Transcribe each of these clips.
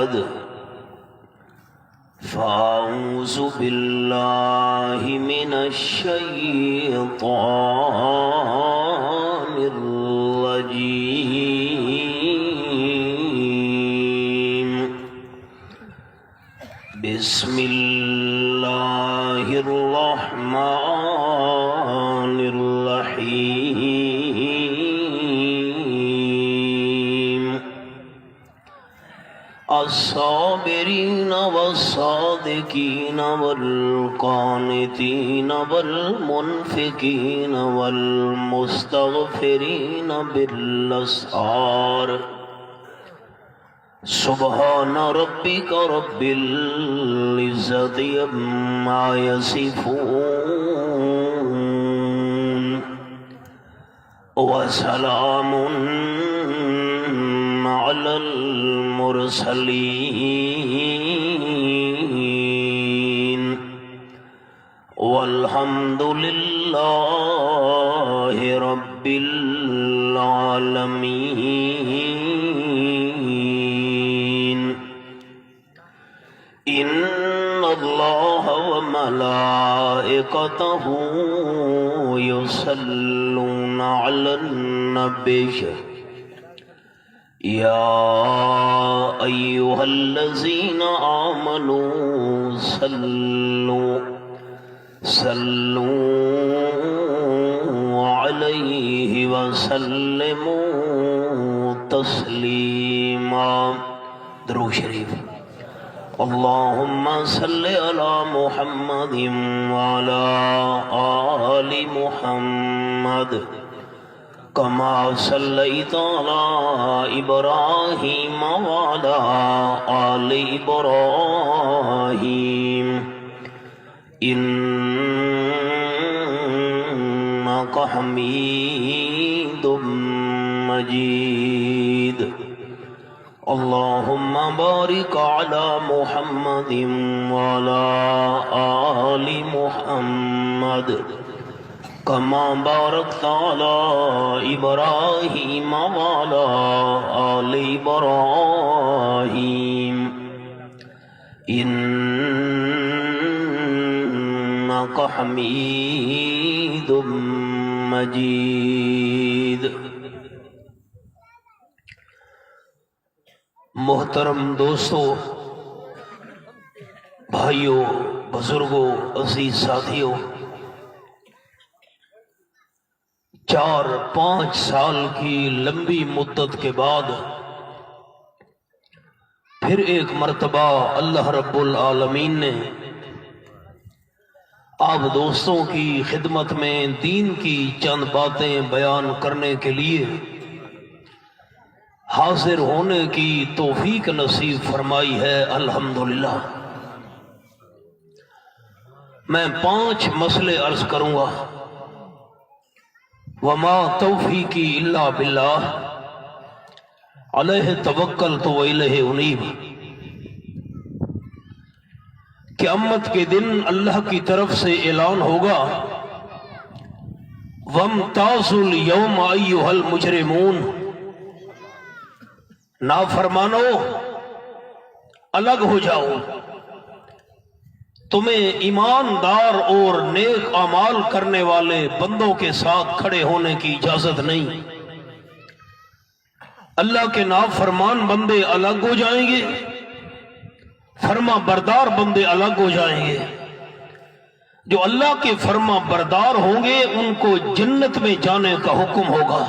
بعد فأعوذ بالله من الشيطان الرجيم بسم الله الرحمن الرحيم الصابرين والصادقين والقانتين والمنفقين والمستغفرين بالأسحار سبحان ربك رب العزة عما يصفون وسلام على المرسلين والحمد لله رب العالمين. إن الله وملائكته يصلون على النبي يا أيها الذين آمنوا صلوا عليه وسلموا تسليما. درود شریف. اللهم صل على محمد وعلى آل محمد كما صليت على إبراهيم وعلى آل إبراهيم إنك حميد مجيد. اللهم بارك على محمد وعلى آل محمد كما باركت على إبراهيم وعلى آل إبراهيم إنك حميد مجيد. محترم دوستو، بھائیوں، بزرگوں، عزیز ساتھیوں، 4-5 سال کی لمبی مدت کے بعد پھر ایک مرتبہ اللہ رب العالمین نے آپ دوستوں کی خدمت میں دین کی چند باتیں بیان کرنے کے لیے حاضر ہونے کی توفیق نصیب فرمائی ہے. الحمدللہ. میں 5 مسئلے عرض کروں گا. وما توفیقی الا باللہ علیہ توکلت و الیہ انیب. قیامت کے دن اللہ کی طرف سے اعلان ہوگا وامتازوا اليوم ایھا المجرمون. نافرمانو الگ ہو جاؤ، تمہیں ایماندار اور نیک اعمال کرنے والے بندوں کے ساتھ کھڑے ہونے کی اجازت نہیں. اللہ کے نافرمان بندے الگ ہو جائیں گے، فرما بردار بندے الگ ہو جائیں گے. جو اللہ کے فرما بردار ہوں گے ان کو جنت میں جانے کا حکم ہوگا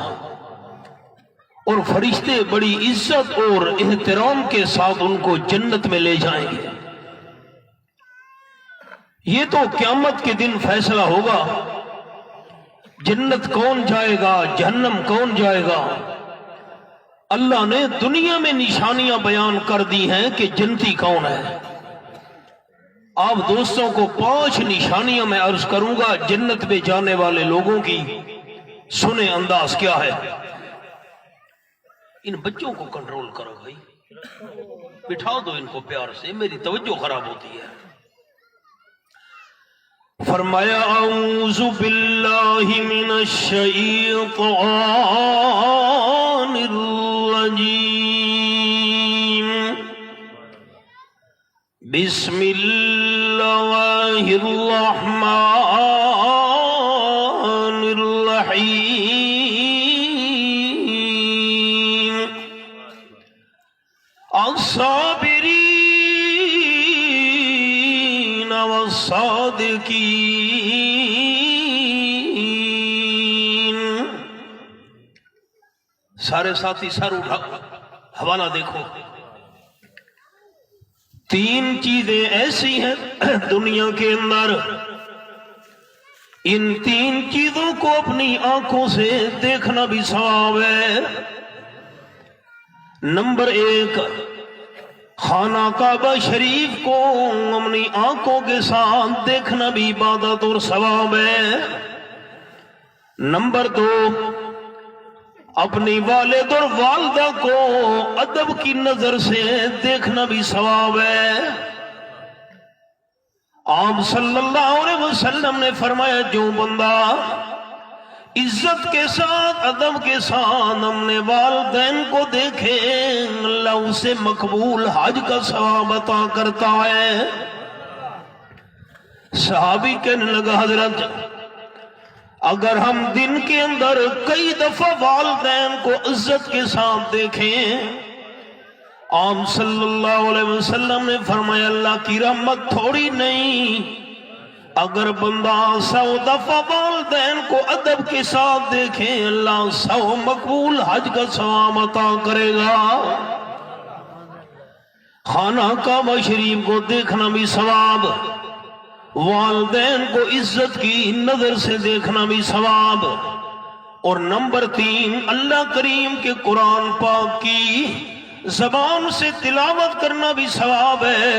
اور فرشتے بڑی عزت اور احترام کے ساتھ ان کو جنت میں لے جائیں گے. یہ تو قیامت کے دن فیصلہ ہوگا جنت کون جائے گا، جہنم کون جائے گا. اللہ نے دنیا میں نشانیاں بیان کر دی ہیں کہ جنتی کون ہے. آپ دوستوں کو 5 نشانیاں میں عرض کروں گا جنت میں جانے والے لوگوں کی. سنیں انداز کیا ہے. ان بچوں کو کنٹرول کرو بھائی، بٹھا دو ان کو پیار سے، میری توجہ خراب ہوتی ہے. فرمایا اعوذ باللہ من الشیطان الرجیم بسم اللہ الرحمن الرحیم الصابرین والصادقین۔ سارے ساتھی سر اٹھا، حوالہ دیکھو۔ تین چیزیں ایسی ہیں دنیا کے اندر، ان تین چیزوں کو اپنی آنکھوں سے دیکھنا بھی ثواب ہے۔ نمبر ایک، خانہ کعبہ شریف کو اپنی آنکھوں کے ساتھ دیکھنا بھی عبادت اور ثواب ہے۔ نمبر دو، اپنی والد اور والدہ کو ادب کی نظر سے دیکھنا بھی ثواب ہے۔ آپ صلی اللہ علیہ وسلم نے فرمایا جو بندہ عزت کے ساتھ ادب کے ساتھ اپنے والدین کو دیکھے اللہ اسے مقبول حج کا ثواب عطا کرتا ہے۔ صحابی کہنے لگا حضرت اگر ہم دن کے اندر کئی دفعہ والدین کو عزت کے ساتھ دیکھیں، آپ صلی اللہ علیہ وسلم نے فرمایا اللہ کی رحمت تھوڑی نہیں، اگر بندہ 100 دفعہ والدین کو ادب کے ساتھ دیکھیں اللہ 100 مقبول حج کا ثواب عطا کرے گا۔ خانہ کعبہ شریف کو دیکھنا بھی ثواب، والدین کو عزت کی نظر سے دیکھنا بھی ثواب، اور نمبر 3 اللہ کریم کے قرآن پاک کی زبان سے تلاوت کرنا بھی ثواب ہے،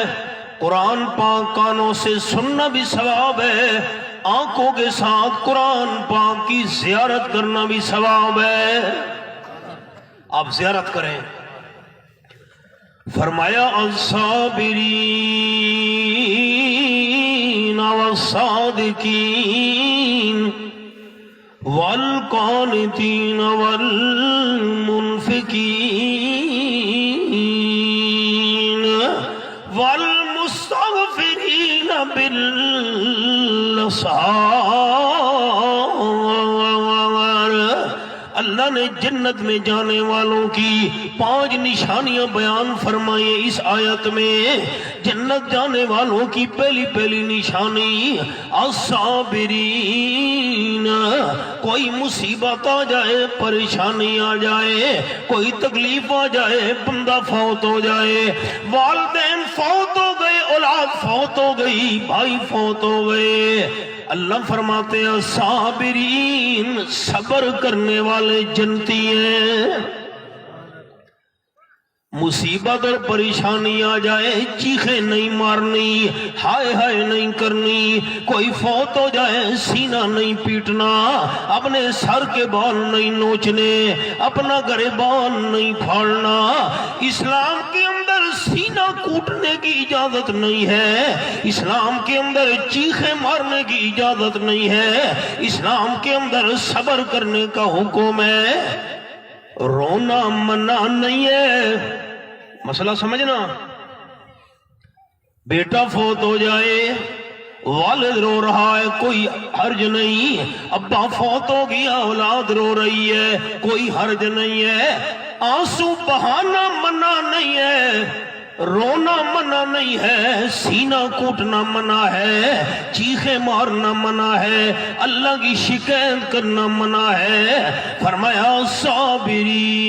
قرآن پاک کانوں سے سننا بھی ثواب ہے، آنکھوں کے ساتھ قرآن پاک کی زیارت کرنا بھی ثواب ہے۔ آپ زیارت کریں۔ فرمایا الصابرین والصادقین والقانتین والمنفقین والمستغفرین بالاسحار۔ اللہ نے جنت میں جانے والوں کی 5 نشانیاں بیان فرمائیں اس آیت میں۔ جنت جانے والوں کی پہلی نشانی الصابرین، کوئی مصیبت آ جائے، پریشانی آ جائے، کوئی تکلیف آ جائے، بندہ فوت ہو جائے، والدین فوت ہو گئے، اولاد فوت ہو گئی، بھائی فوت ہو گئے، اللہ فرماتے ہیں صابرین، صبر کرنے والے جنتی ہیں۔ مصیبت اور پریشانی آ جائے چیخیں نہیں مارنی، ہائے ہائے نہیں کرنی، کوئی فوت ہو جائے سینہ نہیں پیٹنا، اپنے سر کے بال نہیں نوچنے، اپنا گریبان نہیں پھاڑنا۔ اسلام کے اندر سینہ کوٹنے کی اجازت نہیں ہے، اسلام کے اندر چیخیں مارنے کی اجازت نہیں ہے، اسلام کے اندر صبر کرنے کا حکم ہے، رونا منع نہیں ہے۔ مسئلہ سمجھنا، بیٹا فوت ہو جائے، والد رو رہا ہے، کوئی حرج نہیں، ابا فوت ہو گیا، اولاد رو رہی ہے، کوئی حرج نہیں ہے، آنسو بہانا منع نہیں ہے، رونا منع نہیں ہے، سینہ کوٹنا منع ہے، چیخیں مارنا منع ہے، اللہ کی شکایت کرنا منع ہے۔ فرمایا صابرین،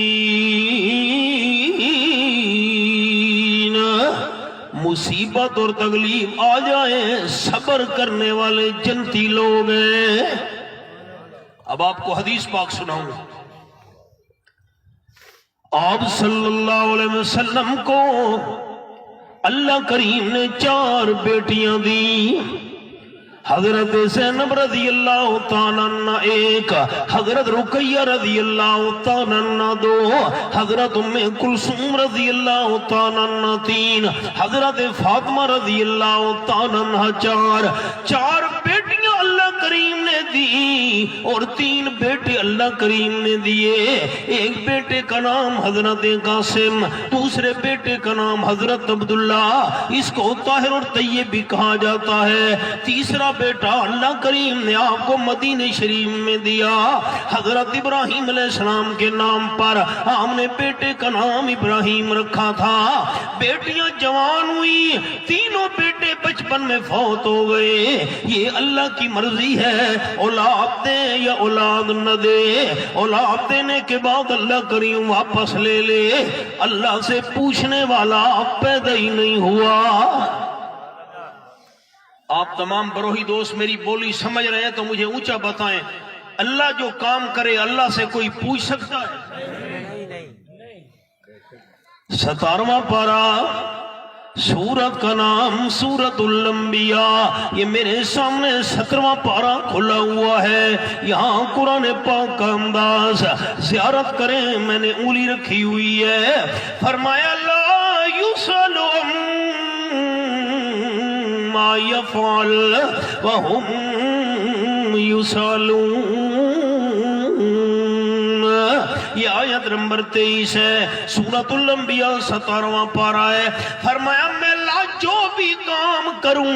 مصیبت اور تکلیف آ جائیں صبر کرنے والے جنتی لوگ ہیں۔ اب آپ کو حدیث پاک سناؤں۔ آپ صلی اللہ علیہ وسلم کو اللہ کریم نے 4 بیٹیاں دی، حضرت زینب رضی اللہ تعالیٰ عنہ ایک، حضرت رقیہ رضی اللہ تعالیٰ عنہ دو، حضرت ام کلثوم رضی اللہ تعالیٰ عنہ تین، حضرت فاطمہ رضی اللہ تعالیٰ عنہ چار۔ چار بیٹیاں اللہ کریم نے دی اور تین بیٹے اللہ کریم نے دیے۔ ایک بیٹے کا نام حضرت قاسم، دوسرے بیٹے کا نام حضرت عبداللہ، اس کو طاہر اور طیب بھی کہا جاتا ہے۔ تیسرا بیٹا اللہ کریم نے آپ کو مدینہ شریف میں دیا، حضرت ابراہیم علیہ السلام کے نام پر۔ ہم نے بیٹے کا نام ابراہیم رکھا تھا۔ بیٹیاں جوان ہوئی، تینوں بیٹے بچپن میں فوت ہو گئے۔ یہ اللہ کی مرضی ہے، اولاد دے یا اولاد نہ دے۔ اولاد دینے کے بعد اللہ کریم واپس لے لے، اللہ سے پوچھنے والا پیدا ہی نہیں ہوا۔ آپ تمام بروہی دوست میری بولی سمجھ رہے ہیں تو مجھے اونچا بتائیں، اللہ جو کام کرے اللہ سے کوئی پوچھ سکتا ہے؟ 17واں پارہ، سورت کا نام سورت الانبیاء۔ یہ میرے سامنے 17واں پارہ کھلا ہوا ہے، یہاں قرآن پاک کا انداز زیارت کریں، میں نے انگلی رکھی ہوئی ہے۔ فرمایا لا یسأل ما یفعل وهم یسألون۔ یہ آیت نمبر 23 ہے، سورۃ الانبیاء 17واں پارہ ہے۔ فرمایا میں اللہ جو بھی کام کروں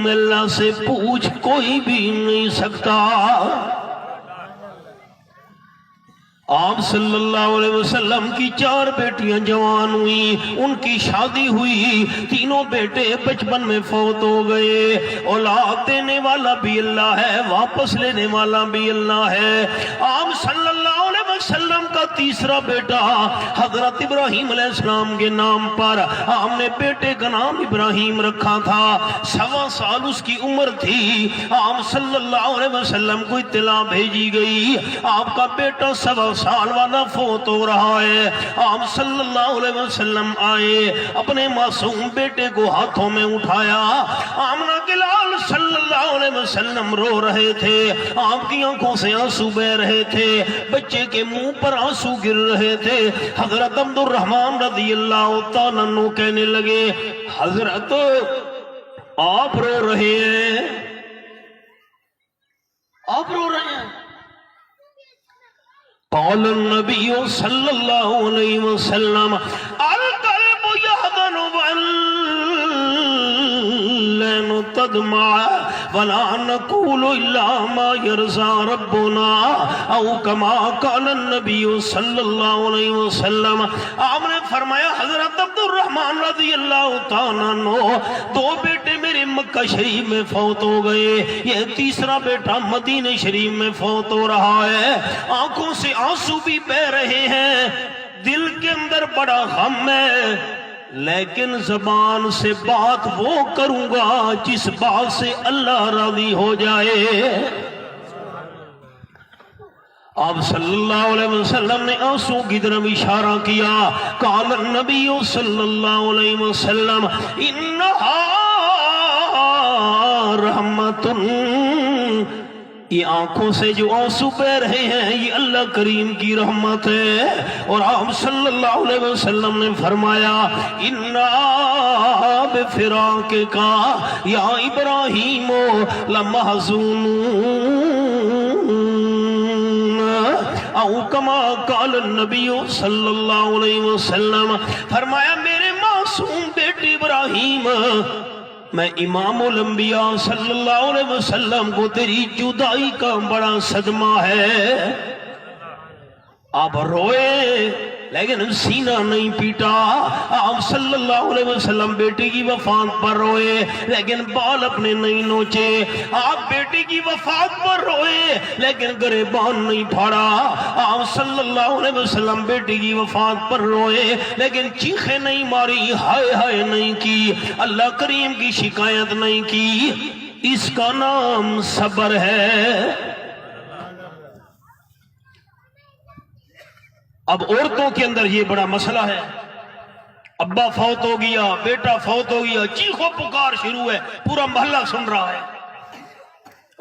میں اللہ سے پوچھ کوئی بھی نہیں سکتا۔ آپ صلی اللہ علیہ وسلم کی 4 بیٹیاں جوان ہوئی، ان کی شادی ہوئی، تینوں بیٹے بچپن میں فوت ہو گئے۔ اولاد دینے والا بھی اللہ ہے، واپس لینے والا بھی اللہ ہے۔ آپ صلی اللہ علیہ وسلم کا تیسرا بیٹا حضرت ابراہیم علیہ السلام کے نام پر، ہم نے بیٹے کا نام ابراہیم رکھا تھا۔ 1.25 سال اس کی عمر تھی، آپ صلی اللہ علیہ وسلم کو اطلاع بھیجی گئی آپ کا بیٹا 1.25 سال والا فوت ہو رہا ہے۔ آپ صلی اللہ علیہ وسلم آئے، اپنے معصوم بیٹے کو ہاتھوں میں اٹھایا۔ آمنہ کے لال صلی اللہ علیہ وسلم رو رہے تھے، آپ کی آنکھوں سے آنسو بہ رہے تھے، بچے کے منہ پر آنسو گر رہے تھے۔ حضرت عبد الرحمن رضی اللہ تعالیٰ عنہ کہنے لگے، حضرت آپ رو رہے ہیں، آپ رو رہے ہیں؟ قال النبی صلی اللہ علیہ وسلم القلب یحزن والعین تدمع ولا نقول الا ما یرضى ربنا او کما قال النبی صلی اللہ علیہ وسلم۔ آپ نے فرمایا حضرت عبد الرحمن رضی اللہ تعالیٰ عنہ 2 بیٹے میرے مکہ شریف میں فوت ہو گئے، یہ تیسرا بیٹا مدینہ شریف میں فوت ہو رہا ہے۔ آنکھوں سے آنسو بھی بہ رہے ہیں، دل کے اندر بڑا غم ہے، لیکن زبان سے بات وہ کروں گا جس بات سے اللہ راضی ہو جائے۔ آپ صلی اللہ علیہ وسلم نے آنسو کی طرف اشارہ کیا۔ قال النبی صلی اللہ علیہ وسلم انہا رحمت، یہ آنکھوں سے جو آنسو بہ رہے ہیں یہ اللہ کریم کی رحمت ہے۔ اور آپ صلی اللہ علیہ وسلم نے فرمایا اِنَّا بِفِرَاقِكَ یا ابراہیم لَمَحْزُونُونَ او کما قال النبی صلی اللہ علیہ وسلم۔ فرمایا میرے معصوم بیٹے ابراہیم، میں امام الانبیاء صلی اللہ علیہ وسلم کو تیری جدائی کا بڑا صدمہ ہے۔ آپ روئے لیکن سینہ نہیں پیٹا۔ آپ صلی اللہ علیہ وسلم بیٹی کی وفات پر روئے لیکن بال اپنے نہیں نوچے۔ آپ بیٹی کی وفات پر روئے لیکن گریبان نہیں پھاڑا۔ آپ صلی اللہ علیہ وسلم بیٹی کی وفات پر روئے لیکن چیخیں نہیں ماری، ہائے ہائے نہیں کی، اللہ کریم کی شکایت نہیں کی۔ اس کا نام صبر ہے۔ اب عورتوں کے اندر یہ بڑا مسئلہ ہے، ابا فوت ہو گیا، بیٹا فوت ہو گیا، چیخو پکار شروع ہے، پورا محلہ سن رہا ہے۔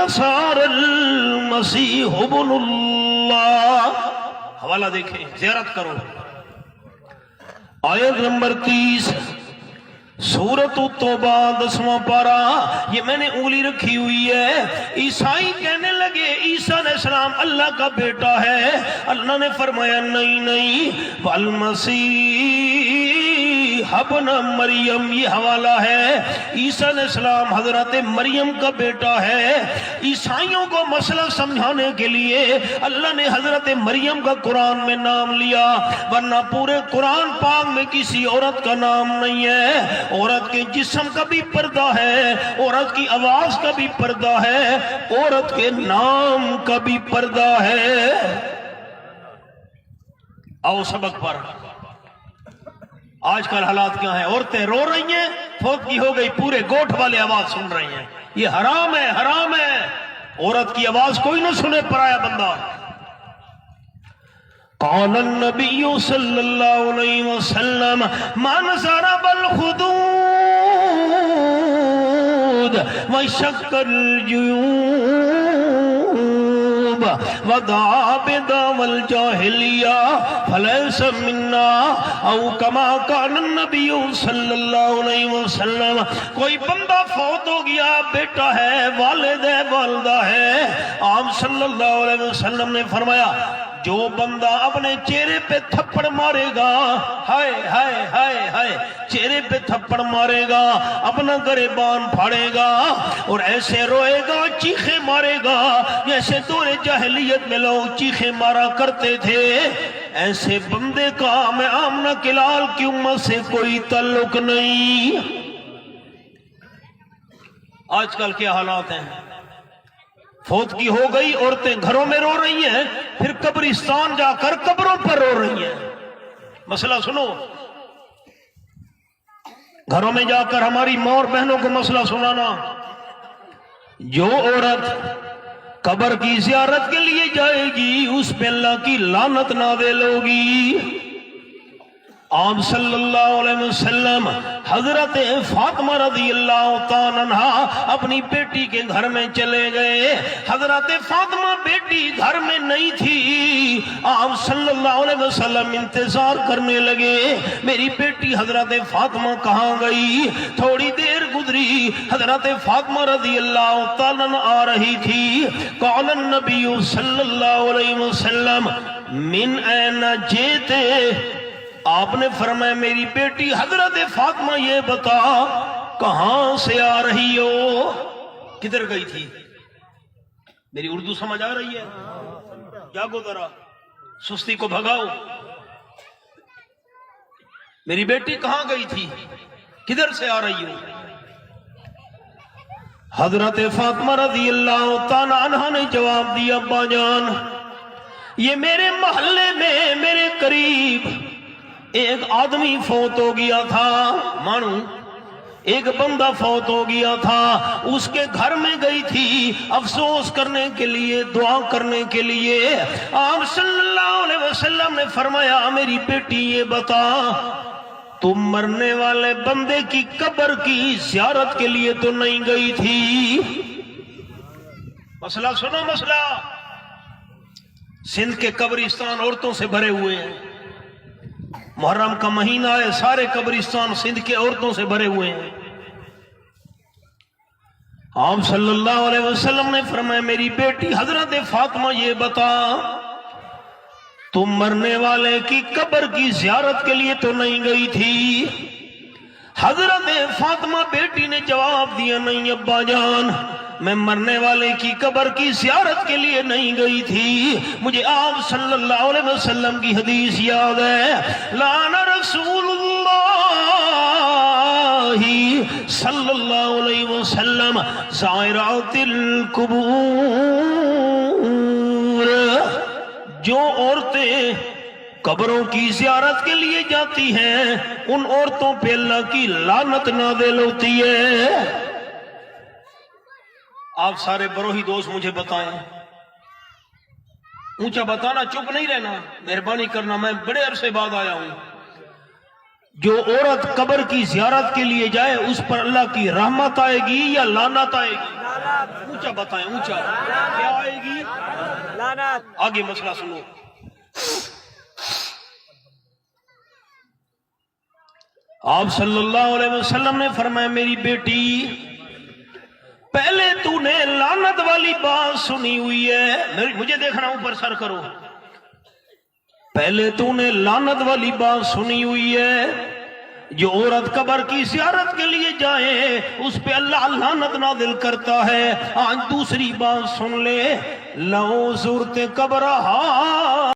النصارى المسیح ابن اللہ. حوالہ دیکھیں، زیارت کرو. آیت نمبر 30 سورۃ التوبہ 10واں پارہ. یہ میں نے انگلی رکھی ہوئی ہے. عیسائی کہنے لگے عیسیٰ علیہ السلام اللہ کا بیٹا ہے. اللہ نے فرمایا نہیں نہیں، والمسیح ابن مریم. یہ حوالہ ہے عیسیٰ علیہ السلام حضرت مریم کا بیٹا ہے. عیسائیوں کو مسئلہ سمجھانے کے لیے اللہ نے حضرت مریم کا قرآن میں نام لیا، ورنہ پورے قرآن پاک میں کسی عورت کا نام نہیں ہے. عورت کے جسم کا بھی پردہ ہے، عورت کی آواز کا بھی پردہ ہے، عورت کے نام کا بھی پردہ ہے. آؤ سبق پر. آج کل حالات کیا ہیں؟ عورتیں رو رہی ہیں، فوت کی ہو گئی، پورے گوٹھ والے آواز سن رہی ہیں. یہ حرام ہے، حرام ہے. عورت کی آواز کوئی نہ سنے، پرایا بندہ. قال النبی صلی اللہ علیہ وسلم ما نصر بالخدود وشق الجیوب ودعا بدعوى الجاہلیہ فلیس منا او کما قال النبی صلی اللہ علیہ وسلم. کوئی بندہ فوت ہو گیا، بیٹا ہے، والد ہے، والدہ ہے، آپ صلی اللہ علیہ وسلم نے فرمایا جو بندہ اپنے چہرے پہ تھپڑ مارے گا، ہائے ہائے ہائے ہائے، چہرے پہ تھپڑ مارے گا، اپنا گریبان پھاڑے گا اور ایسے روئے گا، چیخے مارے گا جیسے دور جاہلیت میں لوگ چیخے مارا کرتے تھے، ایسے بندے کا میں آمنہ کی لال کی امت سے کوئی تعلق نہیں. آج کل کیا حالات ہیں؟ فوت کی ہو گئی، عورتیں گھروں میں رو رہی ہیں، پھر قبرستان جا کر قبروں پر رو رہی ہیں. مسئلہ سنو، گھروں میں جا کر ہماری ماں اور بہنوں کو مسئلہ سنانا. جو عورت قبر کی زیارت کے لیے جائے گی اس پہ اللہ کی لعنت نازل ہوگی. آپ صلی اللہ علیہ وسلم حضرت فاطمہ رضی اللہ تعالیٰ عنہ اپنی بیٹی کے گھر میں چلے گئے. حضرت فاطمہ بیٹی گھر میں نہیں تھی. آپ صلی اللہ علیہ وسلم انتظار کرنے لگے، میری بیٹی حضرت فاطمہ کہاں گئی؟ تھوڑی دیر گزری، حضرت فاطمہ رضی اللہ تعالیٰ عنہ آ رہی تھی. قال النبی صلی اللہ علیہ وسلم من این جیتے. آپ نے فرمایا میری بیٹی حضرت فاطمہ یہ بتا کہاں سے آ رہی ہو؟ کدھر گئی تھی؟ میری اردو سمجھ آ رہی ہے؟ جاگو ذرا، سستی کو بھگاؤ. میری بیٹی کہاں گئی تھی؟ کدھر سے آ رہی ہو؟ حضرت فاطمہ رضی اللہ تعالی عنہا نے جواب دیا، ابا جان یہ میرے محلے میں میرے قریب ایک آدمی فوت ہو گیا تھا، مانو ایک بندہ فوت ہو گیا تھا، اس کے گھر میں گئی تھی افسوس کرنے کے لیے، دعا کرنے کے لیے. آپ صلی اللہ علیہ وسلم نے فرمایا میری بیٹی یہ بتا تم مرنے والے بندے کی قبر کی زیارت کے لیے تو نہیں گئی تھی؟ مسئلہ سنو، مسئلہ. سندھ کے قبرستان عورتوں سے بھرے ہوئے ہیں. محرم کا مہینہ ہے، سارے قبرستان سندھ کے عورتوں سے بھرے ہوئے ہیں. آپ صلی اللہ علیہ وسلم نے فرمایا میری بیٹی حضرت فاطمہ یہ بتا تم مرنے والے کی قبر کی زیارت کے لیے تو نہیں گئی تھی؟ حضرت فاطمہ بیٹی نے جواب دیا نہیں ابا جان میں مرنے والے کی قبر کی زیارت کے لیے نہیں گئی تھی، مجھے آپ صلی اللہ علیہ وسلم کی حدیث یاد ہے، لعن رسول اللہ صلی اللہ علیہ وسلم زائرات القبور. جو عورتیں قبروں کی زیارت کے لیے جاتی ہیں ان عورتوں پہ اللہ کی لعنت نازل ہوتی ہے. آپ سارے بروہی دوست مجھے بتائیں، اونچا بتانا، چپ نہیں رہنا، مہربانی کرنا، میں بڑے عرصے بعد آیا ہوں. جو عورت قبر کی زیارت کے لیے جائے اس پر اللہ کی رحمت آئے گی یا لعنت آئے گی؟ اونچا بتائیں، اونچا کیا آئے گی؟ لعنت. آگے مسئلہ سنو. آپ صلی اللہ علیہ وسلم نے فرمایا میری بیٹی پہلے تو نے لعنت والی بات سنی ہوئی ہے، مجھے دیکھنا اوپر سر کرو. پہلے تو نے لعنت والی بات سنی ہوئی ہے، جو عورت قبر کی زیارت کے لیے جائے اس پہ اللہ لعنت نازل کرتا ہے. آج دوسری بات سن لے، لو زرت قبرہا